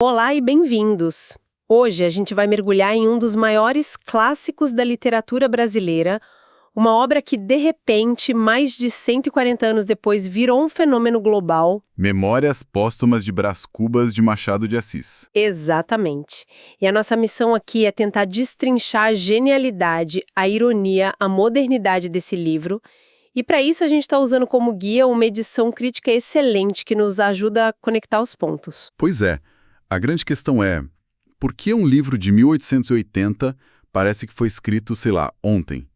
Olá e bem-vindos! Hoje a gente vai mergulhar em um dos maiores clássicos da literatura brasileira, uma obra que, de repente, mais de 140 anos depois, virou um fenômeno global. Memórias Póstumas de Brás Cubas de Machado de Assis. Exatamente. E a nossa missão aqui é tentar destrinchar a genialidade, a ironia, a modernidade desse livro. E para isso a gente está usando como guia uma edição crítica excelente que nos ajuda a conectar os pontos. Pois é, a grande questão é, por que um livro de 1880 parece que foi escrito, sei lá, ontem,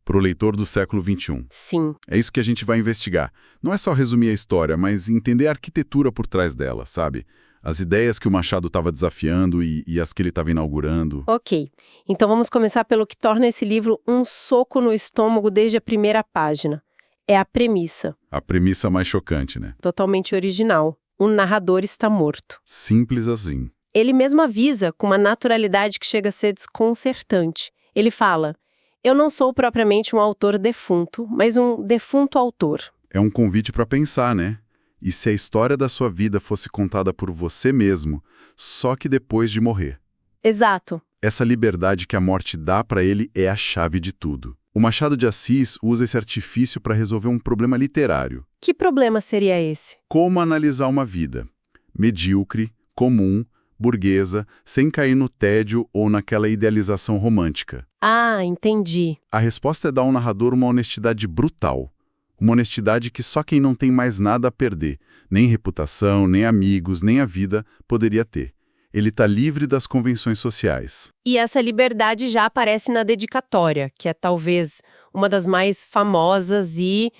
para o leitor do século XXI? Sim. É isso que a gente vai investigar. Não é só resumir a história, mas entender a arquitetura por trás dela, sabe? As ideias que o Machado estava desafiando e as que ele estava inaugurando. Ok, então vamos começar pelo que torna esse livro um soco no estômago desde a primeira página. É a premissa. A premissa mais chocante, né? Totalmente original. O narrador está morto. Simples assim. Ele mesmo avisa com uma naturalidade que chega a ser desconcertante. Ele fala: eu não sou propriamente um autor defunto, mas um defunto autor. É um convite para pensar, né? E se a história da sua vida fosse contada por você mesmo, só que depois de morrer? Exato. Essa liberdade que a morte dá para ele é a chave de tudo. O Machado de Assis usa esse artifício para resolver um problema literário. Que problema seria esse? Como analisar uma vida? Medíocre, comum, burguesa, sem cair no tédio ou naquela idealização romântica. Ah, entendi. A resposta é dar ao narrador uma honestidade brutal. Uma honestidade que só quem não tem mais nada a perder, nem reputação, nem amigos, nem a vida, poderia ter. Ele está livre das convenções sociais. E essa liberdade já aparece na dedicatória, que é talvez uma das mais famosas e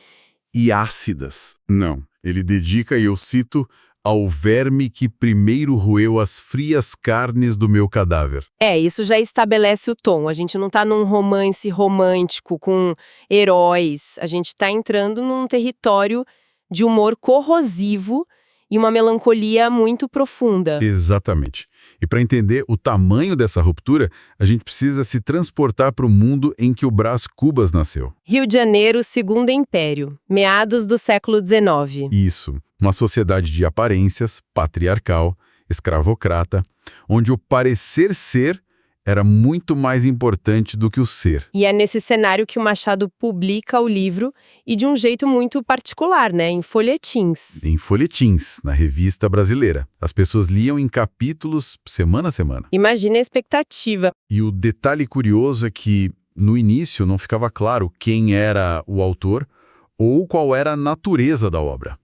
Ácidas. Não, ele dedica, e eu cito, ao verme que primeiro roeu as frias carnes do meu cadáver. isso já estabelece o tom. A gente não tá num romance romântico com heróis. A gente tá entrando num território de humor corrosivo e uma melancolia muito profunda. Exatamente. E para entender o tamanho dessa ruptura, a gente precisa se transportar para o mundo em que o Brás Cubas nasceu. Rio de Janeiro, Segundo Império, meados do século XIX. Isso, uma sociedade de aparências, patriarcal, escravocrata, onde o parecer ser era muito mais importante do que o ser. E é nesse cenário que o Machado publica o livro e de um jeito muito particular, né? Em folhetins. Em folhetins, na revista brasileira. As pessoas liam em capítulos semana a semana. Imagina a expectativa. E o detalhe curioso é que, no início, não ficava claro quem era o autor ou qual era a natureza da obra.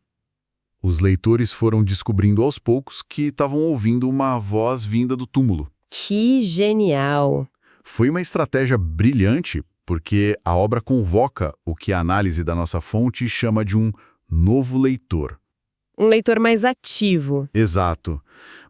Os leitores foram descobrindo aos poucos que estavam ouvindo uma voz vinda do túmulo. Que genial! Foi uma estratégia brilhante, porque a obra convoca o que a análise da nossa fonte chama de um novo leitor. Um leitor mais ativo. Exato.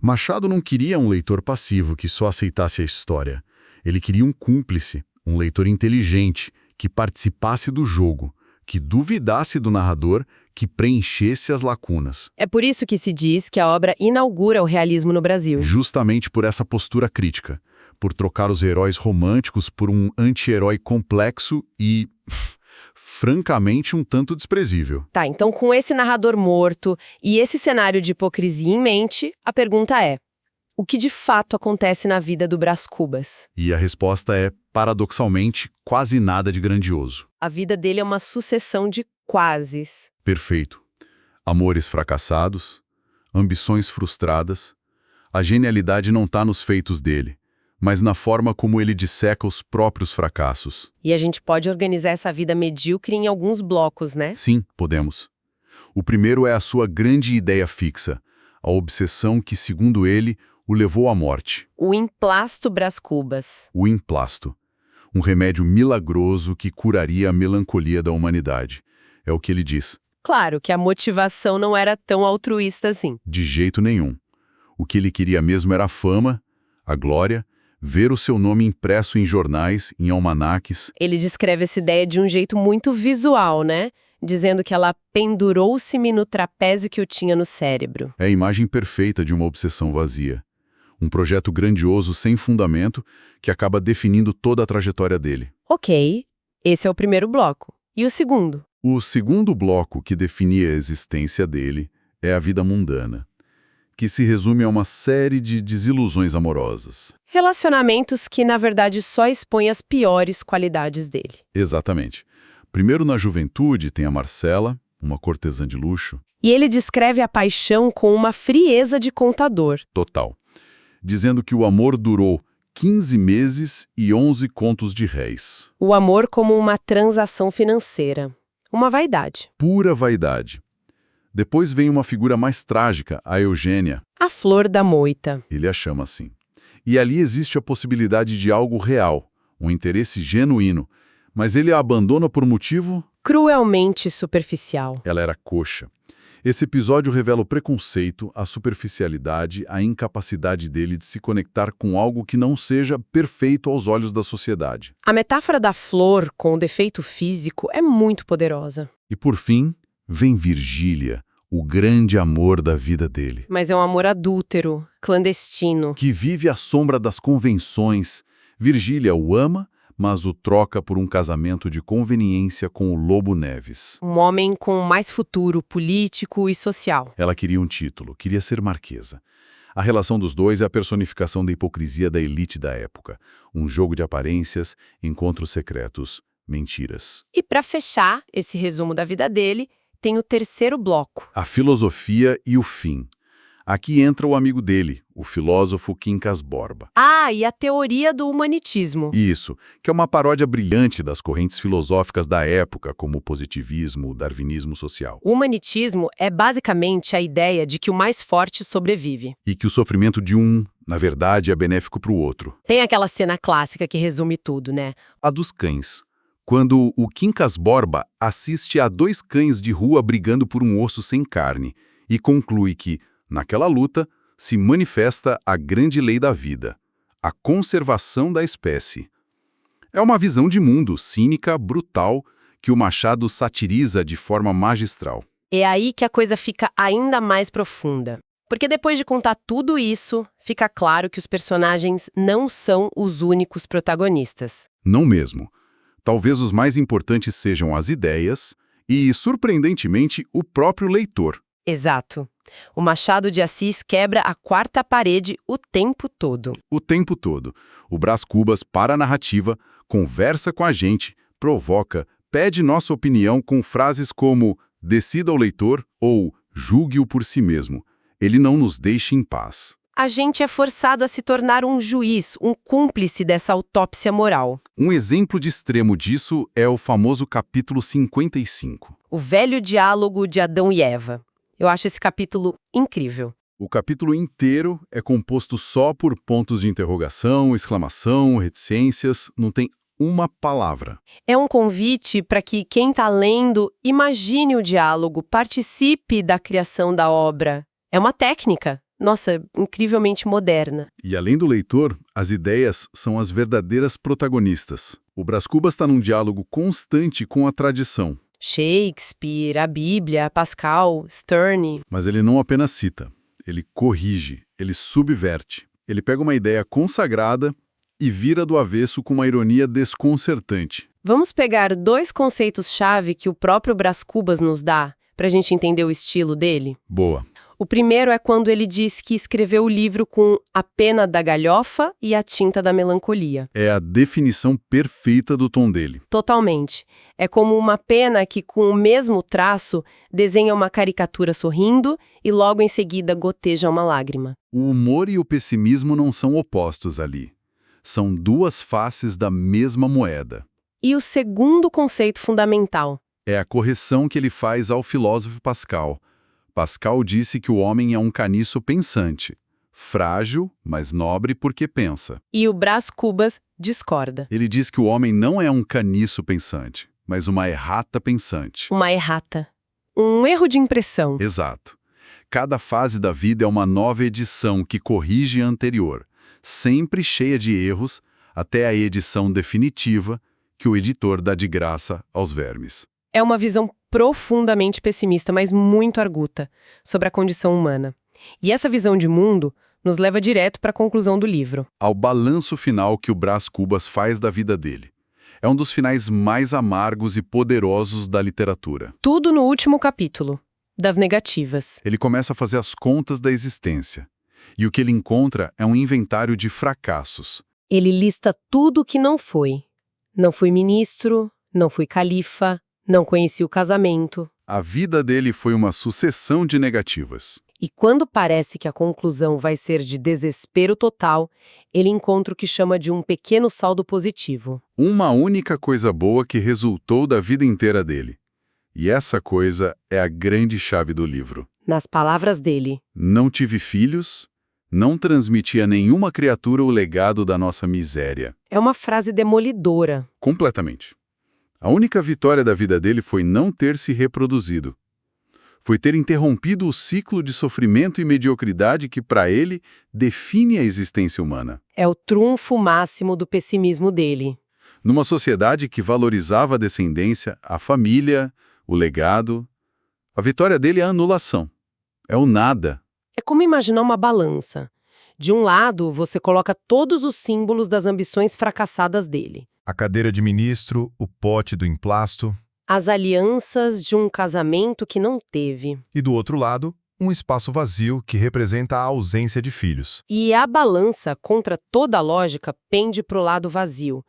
Machado não queria um leitor passivo que só aceitasse a história. Ele queria um cúmplice, um leitor inteligente, que participasse do jogo, que duvidasse do narrador, que preenchesse as lacunas. É por isso que se diz que a obra inaugura o realismo no Brasil. Justamente por essa postura crítica, por trocar os heróis românticos por um anti-herói complexo e, francamente, um tanto desprezível. Tá, então com esse narrador morto e esse cenário de hipocrisia em mente, a pergunta é: o que de fato acontece na vida do Brás Cubas? E a resposta é, paradoxalmente, quase nada de grandioso. A vida dele é uma sucessão de quases. Perfeito. Amores fracassados, ambições frustradas. A genialidade não está nos feitos dele, mas na forma como ele disseca os próprios fracassos. E a gente pode organizar essa vida medíocre em alguns blocos, né? Sim, podemos. O primeiro é a sua grande ideia fixa, a obsessão que, segundo ele, o levou à morte. O emplasto Brás Cubas. O emplasto. Um remédio milagroso que curaria a melancolia da humanidade. É o que ele diz. Claro que a motivação não era tão altruísta assim. De jeito nenhum. O que ele queria mesmo era a fama, a glória, ver o seu nome impresso em jornais, em almanaques. Ele descreve essa ideia de um jeito muito visual, né? Dizendo que ela pendurou-se-me no trapézio que eu tinha no cérebro. É a imagem perfeita de uma obsessão vazia. Um projeto grandioso sem fundamento que acaba definindo toda a trajetória dele. Ok, esse é o primeiro bloco. E o segundo? O segundo bloco que definia a existência dele é a vida mundana. que se resume a uma série de desilusões amorosas. Relacionamentos que, na verdade, só expõem as piores qualidades dele. Exatamente. Primeiro, na juventude, tem a Marcela, uma cortesã de luxo. E ele descreve a paixão com uma frieza de contador. Total. Dizendo que o amor durou 15 meses e 11 contos de réis. O amor como uma transação financeira. Uma vaidade. Pura vaidade. Depois vem uma figura mais trágica, a Eugênia. A flor da moita. Ele a chama assim. E ali existe a possibilidade de algo real, um interesse genuíno. Mas ele a abandona por motivo... Cruelmente superficial. Ela era coxa. Esse episódio revela o preconceito, a superficialidade, a incapacidade dele de se conectar com algo que não seja perfeito aos olhos da sociedade. A metáfora da flor com o defeito físico é muito poderosa. E por fim, vem Virgília, o grande amor da vida dele. Mas é um amor adúltero, clandestino. Que vive à sombra das convenções. Virgília o ama, mas o troca por um casamento de conveniência com o Lobo Neves. Um homem com mais futuro político e social. Ela queria um título, queria ser marquesa. A relação dos dois é a personificação da hipocrisia da elite da época. Um jogo de aparências, encontros secretos, mentiras. E para fechar esse resumo da vida dele, tem o terceiro bloco. A filosofia e o fim. Aqui entra o amigo dele, o filósofo Quincas Borba. Ah, e a teoria do humanitismo. Isso, que é uma paródia brilhante das correntes filosóficas da época, como o positivismo, o darwinismo social. O humanitismo é basicamente a ideia de que o mais forte sobrevive. E que o sofrimento de um, na verdade, é benéfico para o outro. Tem aquela cena clássica que resume tudo, né? A dos cães. Quando o Quincas Borba assiste a 2 cães de rua brigando por um osso sem carne e conclui que, naquela luta, se manifesta a grande lei da vida, a conservação da espécie. É uma visão de mundo cínica, brutal, que o Machado satiriza de forma magistral. É aí que a coisa fica ainda mais profunda. Porque depois de contar tudo isso, fica claro que os personagens não são os únicos protagonistas. Não mesmo. Talvez os mais importantes sejam as ideias e, surpreendentemente, o próprio leitor. Exato. O Machado de Assis quebra a quarta parede o tempo todo. O tempo todo. O Brás Cubas para a narrativa, conversa com a gente, provoca, pede nossa opinião com frases como decida o leitor ou julgue-o por si mesmo. Ele não nos deixa em paz. A gente é forçado a se tornar um juiz, um cúmplice dessa autópsia moral. Um exemplo de extremo disso é o famoso capítulo 55. O velho diálogo de Adão e Eva. Eu acho esse capítulo incrível. O capítulo inteiro é composto só por pontos de interrogação, exclamação, reticências, não tem uma palavra. É um convite para que quem está lendo imagine o diálogo, participe da criação da obra. É uma técnica, nossa, incrivelmente moderna. E além do leitor, as ideias são as verdadeiras protagonistas. O Brás Cubas está num diálogo constante com a tradição. Shakespeare, a Bíblia, Pascal, Sterne. Mas ele não apenas cita, ele corrige, ele subverte. Ele pega uma ideia consagrada e vira do avesso com uma ironia desconcertante. Vamos pegar 2 conceitos-chave que o próprio Brás Cubas nos dá para a gente entender o estilo dele? Boa. O primeiro é quando ele diz que escreveu o livro com a pena da galhofa e a tinta da melancolia. É a definição perfeita do tom dele. Totalmente. É como uma pena que, com o mesmo traço, desenha uma caricatura sorrindo e logo em seguida goteja uma lágrima. O humor e o pessimismo não são opostos ali. São 2 faces da mesma moeda. E o segundo conceito fundamental? É a correção que ele faz ao filósofo Pascal. Pascal disse que o homem é um caniço pensante, frágil, mas nobre porque pensa. E o Brás Cubas discorda. Ele diz que o homem não é um caniço pensante, mas uma errata pensante. Uma errata. Um erro de impressão. Exato. Cada fase da vida é uma nova edição que corrige a anterior, sempre cheia de erros, até a edição definitiva que o editor dá de graça aos vermes. É uma visão profundamente pessimista, mas muito arguta, sobre a condição humana. E essa visão de mundo nos leva direto para a conclusão do livro. Ao balanço final que o Brás Cubas faz da vida dele. É um dos finais mais amargos e poderosos da literatura. Tudo no último capítulo. das negativas. Ele começa a fazer as contas da existência. E o que ele encontra é um inventário de fracassos. Ele lista tudo o que não foi. Não fui ministro, não fui califa, não conheci o casamento. A vida dele foi uma sucessão de negativas. E quando parece que a conclusão vai ser de desespero total, ele encontra o que chama de um pequeno saldo positivo. Uma única coisa boa que resultou da vida inteira dele. E essa coisa é a grande chave do livro. Nas palavras dele, Não tive filhos, não transmiti a nenhuma criatura o legado da nossa miséria. é uma frase demolidora. Completamente. A única vitória da vida dele foi não ter se reproduzido. Foi ter interrompido o ciclo de sofrimento e mediocridade que, para ele, define a existência humana. É o trunfo máximo do pessimismo dele. Numa sociedade que valorizava a descendência, a família, o legado, a vitória dele é a anulação. É o nada. É como imaginar uma balança. De um lado, você coloca todos os símbolos das ambições fracassadas dele. A cadeira de ministro, o pote do emplasto. As alianças de um casamento que não teve. E do outro lado, um espaço vazio que representa a ausência de filhos. E a balança, contra toda a lógica, pende para o lado vazio.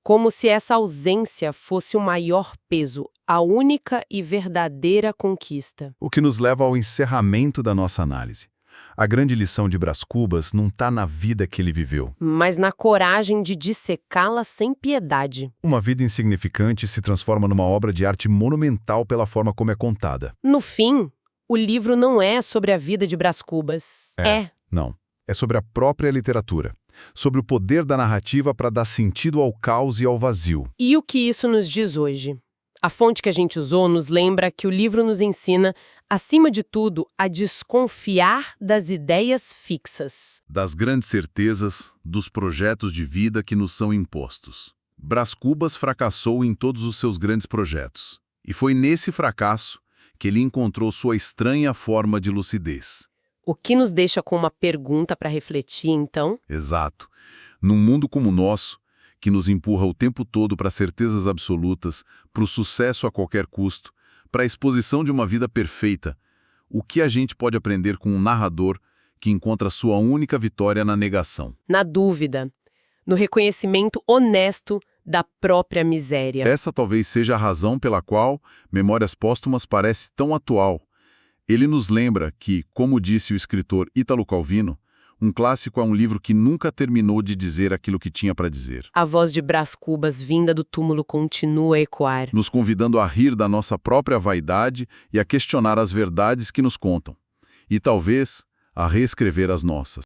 Como se essa ausência fosse o maior peso, a única e verdadeira conquista. O que nos leva ao encerramento da nossa análise. A grande lição de Brás Cubas não está na vida que ele viveu. Mas na coragem de dissecá-la sem piedade. Uma vida insignificante se transforma numa obra de arte monumental pela forma como é contada. No fim, o livro não é sobre a vida de Brás Cubas. Não. É sobre a própria literatura. Sobre o poder da narrativa para dar sentido ao caos e ao vazio. E o que isso nos diz hoje? A fonte que a gente usou nos lembra que o livro nos ensina, acima de tudo, a desconfiar das ideias fixas. Das grandes certezas, dos projetos de vida que nos são impostos. Brás Cubas fracassou em todos os seus grandes projetos. E foi nesse fracasso que ele encontrou sua estranha forma de lucidez. O que nos deixa com uma pergunta para refletir, então? Exato. Num mundo como o nosso, que nos empurra o tempo todo para certezas absolutas, para o sucesso a qualquer custo, para a exposição de uma vida perfeita, o que a gente pode aprender com um narrador que encontra sua única vitória na negação? Na dúvida, no reconhecimento honesto da própria miséria. Essa talvez seja a razão pela qual Memórias Póstumas parece tão atual. Ele nos lembra que, como disse o escritor Ítalo Calvino, um clássico é um livro que nunca terminou de dizer aquilo que tinha para dizer. A voz de Brás Cubas vinda do túmulo continua a ecoar. Nos convidando a rir da nossa própria vaidade e a questionar as verdades que nos contam. E talvez a reescrever as nossas.